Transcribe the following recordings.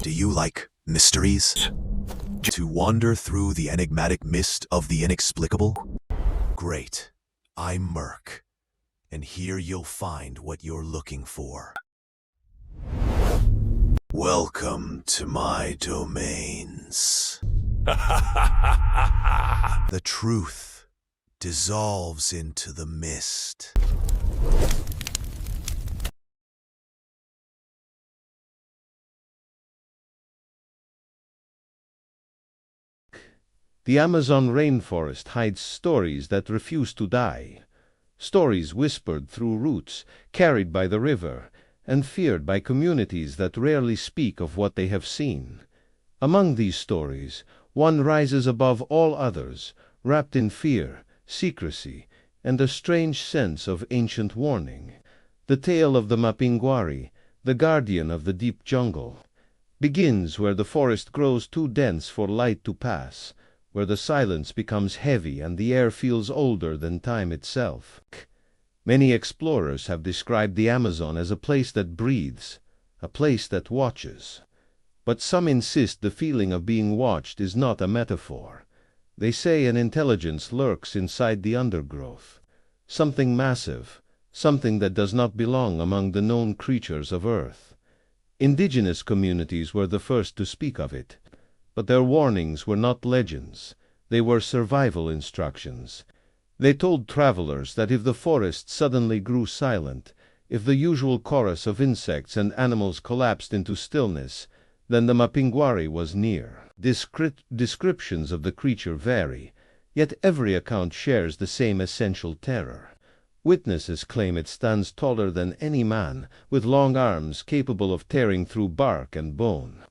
Do you like mysteries? To wander through the enigmatic mist of the inexplicable? Great. I'm Merc, and here you'll find what you're looking for. Welcome to my domains. The truth dissolves into the mist. The Amazon rainforest hides stories that refuse to die. Stories whispered through roots, carried by the river, and feared by communities that rarely speak of what they have seen. Among these stories, one rises above all others, wrapped in fear, secrecy, and a strange sense of ancient warning. The tale of the Mapinguari, the guardian of the deep jungle, begins where the forest grows too dense for light to pass, where the silence becomes heavy and the air feels older than time itself. Many explorers have described the Amazon as a place that breathes, a place that watches. But some insist the feeling of being watched is not a metaphor. They say an intelligence lurks inside the undergrowth, something massive, something that does not belong among the known creatures of Earth. Indigenous communities were the first to speak of it. But their warnings were not legends, they were survival instructions. They told travelers that if the forest suddenly grew silent, if the usual chorus of insects and animals collapsed into stillness, then the Mapinguari was near. Descriptions of the creature vary, yet every account shares the same essential terror. Witnesses claim it stands taller than any man, with long arms capable of tearing through bark and bone.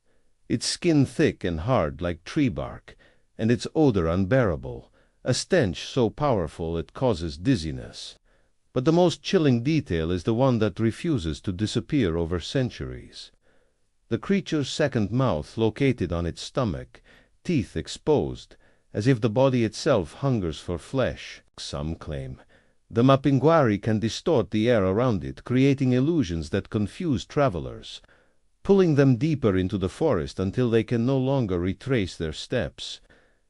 Its skin thick and hard like tree bark, and its odor unbearable, a stench so powerful it causes dizziness. But the most chilling detail is the one that refuses to disappear over centuries. The creature's second mouth located on its stomach, teeth exposed, as if the body itself hungers for flesh, some claim. The Mapinguari can distort the air around it, creating illusions that confuse travelers, pulling them deeper into the forest until they can no longer retrace their steps.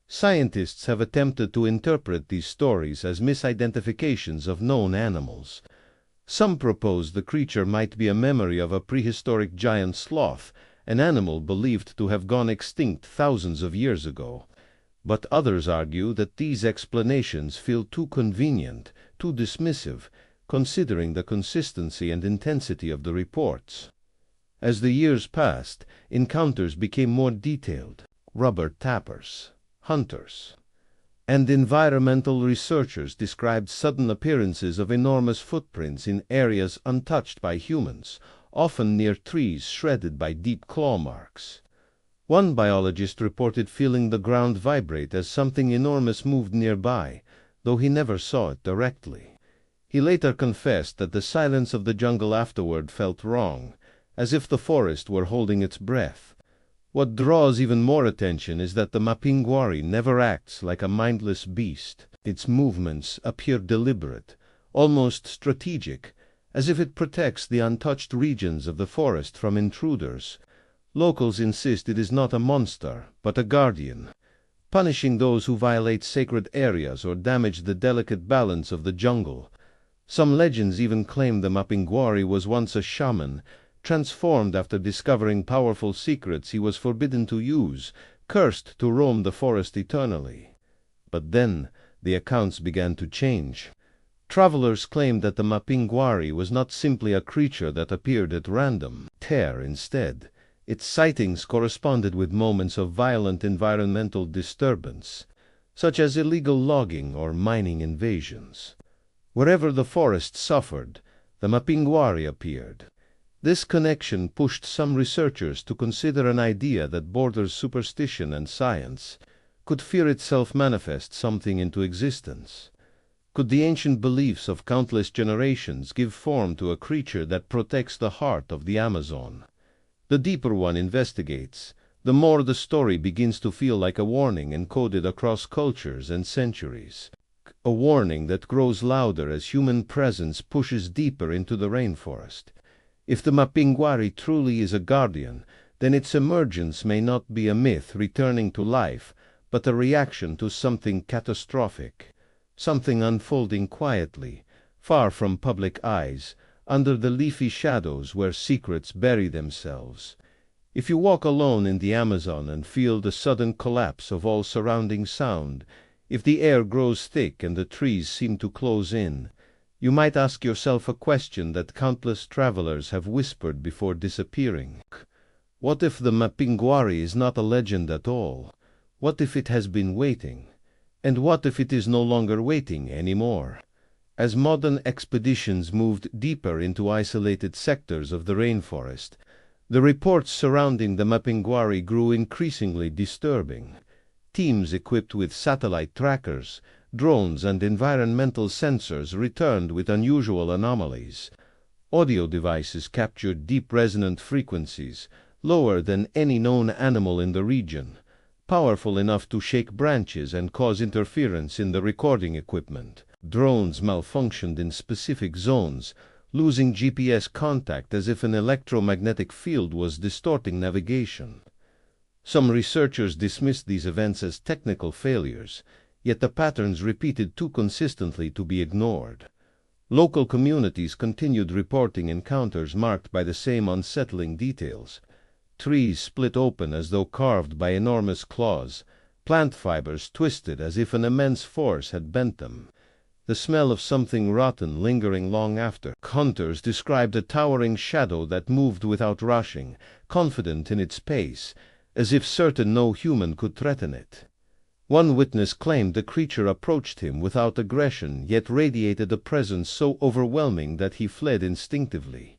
Scientists have attempted to interpret these stories as misidentifications of known animals. Some propose the creature might be a memory of a prehistoric giant sloth, an animal believed to have gone extinct thousands of years ago. But others argue that these explanations feel too convenient, too dismissive, considering the consistency and intensity of the reports. As the years passed, encounters became more detailed. Rubber tappers, hunters, and environmental researchers described sudden appearances of enormous footprints in areas untouched by humans, often near trees shredded by deep claw marks. One biologist reported feeling the ground vibrate as something enormous moved nearby, though he never saw it directly. He later confessed that the silence of the jungle afterward felt wrong, as if the forest were holding its breath. What draws even more attention is that the Mapinguari never acts like a mindless beast. Its movements appear deliberate, almost strategic, as if it protects the untouched regions of the forest from intruders. Locals insist it is not a monster, but a guardian, punishing those who violate sacred areas or damage the delicate balance of the jungle. Some legends even claim the Mapinguari was once a shaman, transformed after discovering powerful secrets he was forbidden to use, cursed to roam the forest eternally. But then the accounts began to change. Travelers claimed that the Mapinguari was not simply a creature that appeared at random. Instead, its sightings corresponded with moments of violent environmental disturbance, such as illegal logging or mining invasions. Wherever the forest suffered, the Mapinguari appeared. This connection pushed some researchers to consider an idea that borders superstition and science. Could fear itself manifest something into existence? Could the ancient beliefs of countless generations give form to a creature that protects the heart of the Amazon? The deeper one investigates, the more the story begins to feel like a warning encoded across cultures and centuries. A warning that grows louder as human presence pushes deeper into the rainforest. If the Mapinguari truly is a guardian, then its emergence may not be a myth returning to life, but a reaction to something catastrophic, something unfolding quietly, far from public eyes, under the leafy shadows where secrets bury themselves. If you walk alone in the Amazon and feel the sudden collapse of all surrounding sound, if the air grows thick and the trees seem to close in, you might ask yourself a question that countless travelers have whispered before disappearing. What if the Mapinguari is not a legend at all? What if it has been waiting? And what if it is no longer waiting anymore? As modern expeditions moved deeper into isolated sectors of the rainforest, the reports surrounding the Mapinguari grew increasingly disturbing. Teams equipped with satellite trackers, drones, and environmental sensors returned with unusual anomalies. Audio devices captured deep resonant frequencies, lower than any known animal in the region, powerful enough to shake branches and cause interference in the recording equipment. Drones malfunctioned in specific zones, losing GPS contact as if an electromagnetic field was distorting navigation. Some researchers dismissed these events as technical failures, yet the patterns repeated too consistently to be ignored. Local communities continued reporting encounters marked by the same unsettling details. Trees split open as though carved by enormous claws, plant fibers twisted as if an immense force had bent them. The smell of something rotten lingering long after. Hunters described a towering shadow that moved without rushing, confident in its pace, as if certain no human could threaten it. One witness claimed the creature approached him without aggression, yet radiated a presence so overwhelming that he fled instinctively,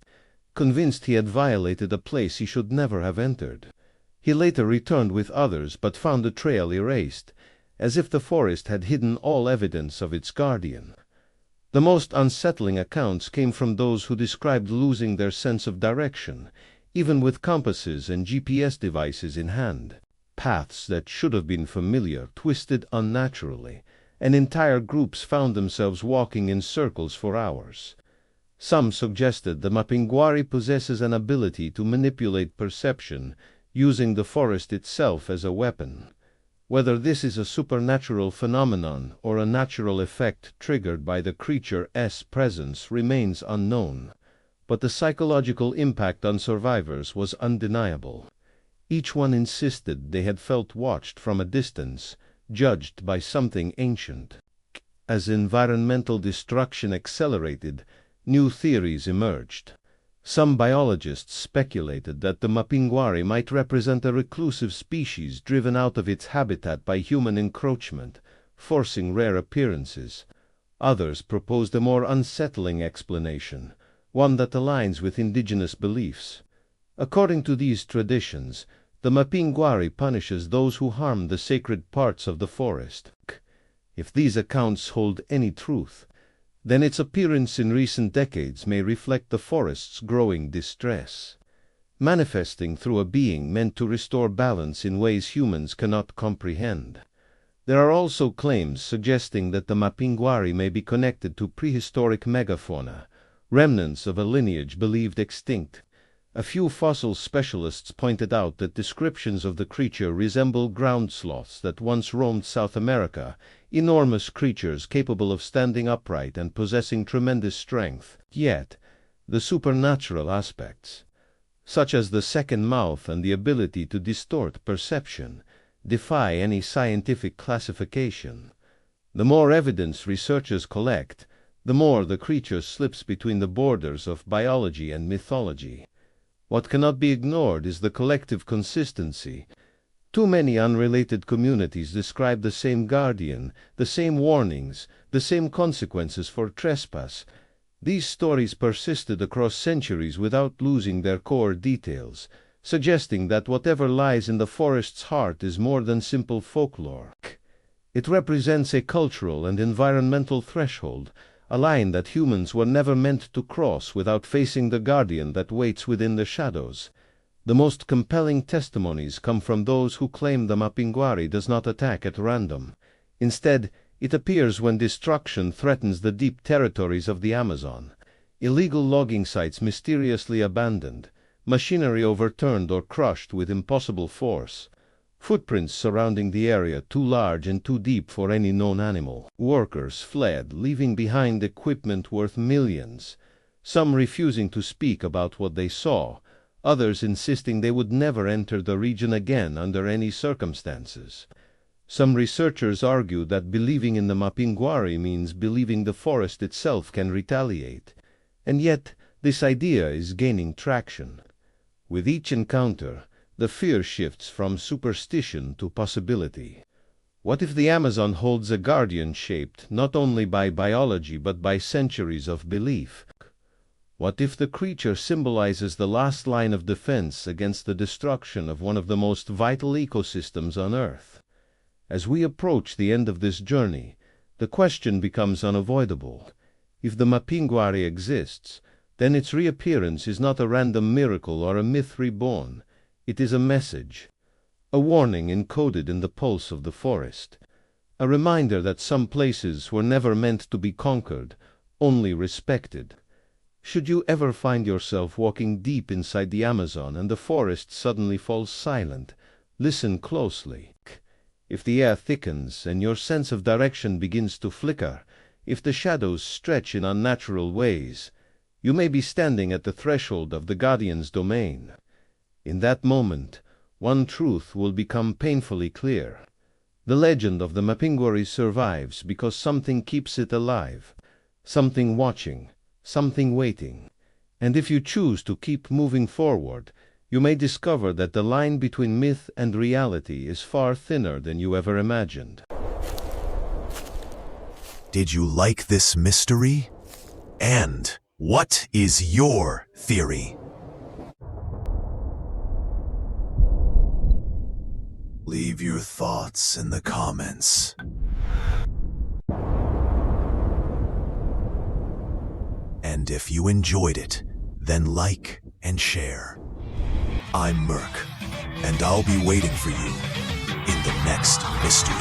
convinced he had violated a place he should never have entered. He later returned with others, but found the trail erased, as if the forest had hidden all evidence of its guardian. The most unsettling accounts came from those who described losing their sense of direction, even with compasses and GPS devices in hand. Paths that should have been familiar twisted unnaturally, and entire groups found themselves walking in circles for hours. Some suggested the Mapinguari possesses an ability to manipulate perception, using the forest itself as a weapon. Whether this is a supernatural phenomenon or a natural effect triggered by the creature's presence remains unknown, but the psychological impact on survivors was undeniable. Each one insisted they had felt watched from a distance, judged by something ancient. As environmental destruction accelerated, new theories emerged. Some biologists speculated that the Mapinguari might represent a reclusive species driven out of its habitat by human encroachment, forcing rare appearances. Others proposed a more unsettling explanation, one that aligns with indigenous beliefs. According to these traditions, the Mapinguari punishes those who harm the sacred parts of the forest. If these accounts hold any truth, then its appearance in recent decades may reflect the forest's growing distress, manifesting through a being meant to restore balance in ways humans cannot comprehend. There are also claims suggesting that the Mapinguari may be connected to prehistoric megafauna, remnants of a lineage believed extinct. A few fossil specialists pointed out that descriptions of the creature resemble ground sloths that once roamed South America, enormous creatures capable of standing upright and possessing tremendous strength. Yet, the supernatural aspects, such as the second mouth and the ability to distort perception, defy any scientific classification. The more evidence researchers collect, the more the creature slips between the borders of biology and mythology. What cannot be ignored is the collective consistency. Too many unrelated communities describe the same guardian, the same warnings, the same consequences for trespass. These stories persisted across centuries without losing their core details, suggesting that whatever lies in the forest's heart is more than simple folklore. It represents a cultural and environmental threshold, a line that humans were never meant to cross without facing the guardian that waits within the shadows. The most compelling testimonies come from those who claim the Mapinguari does not attack at random. Instead, it appears when destruction threatens the deep territories of the Amazon. Illegal logging sites mysteriously abandoned, machinery overturned or crushed with impossible force, footprints surrounding the area too large and too deep for any known animal. Workers fled, leaving behind equipment worth millions, some refusing to speak about what they saw, others insisting they would never enter the region again under any circumstances. Some researchers argue that believing in the Mapinguari means believing the forest itself can retaliate, and yet this idea is gaining traction. With each encounter, the fear shifts from superstition to possibility. What if the Amazon holds a guardian shaped not only by biology but by centuries of belief? What if the creature symbolizes the last line of defense against the destruction of one of the most vital ecosystems on Earth? As we approach the end of this journey, the question becomes unavoidable. If the Mapinguari exists, then its reappearance is not a random miracle or a myth reborn. It is a message, a warning encoded in the pulse of the forest, a reminder that some places were never meant to be conquered, only respected. Should you ever find yourself walking deep inside the Amazon and the forest suddenly falls silent, listen closely. If the air thickens and your sense of direction begins to flicker, if the shadows stretch in unnatural ways, you may be standing at the threshold of the Guardian's domain. In that moment, one truth will become painfully clear. The legend of the Mapinguari survives because something keeps it alive, something watching, something waiting. And if you choose to keep moving forward, you may discover that the line between myth and reality is far thinner than you ever imagined. Did you like this mystery? And what is your theory? Leave your thoughts in the comments. And if you enjoyed it, then like and share. I'm Merc, and I'll be waiting for you in the next mystery.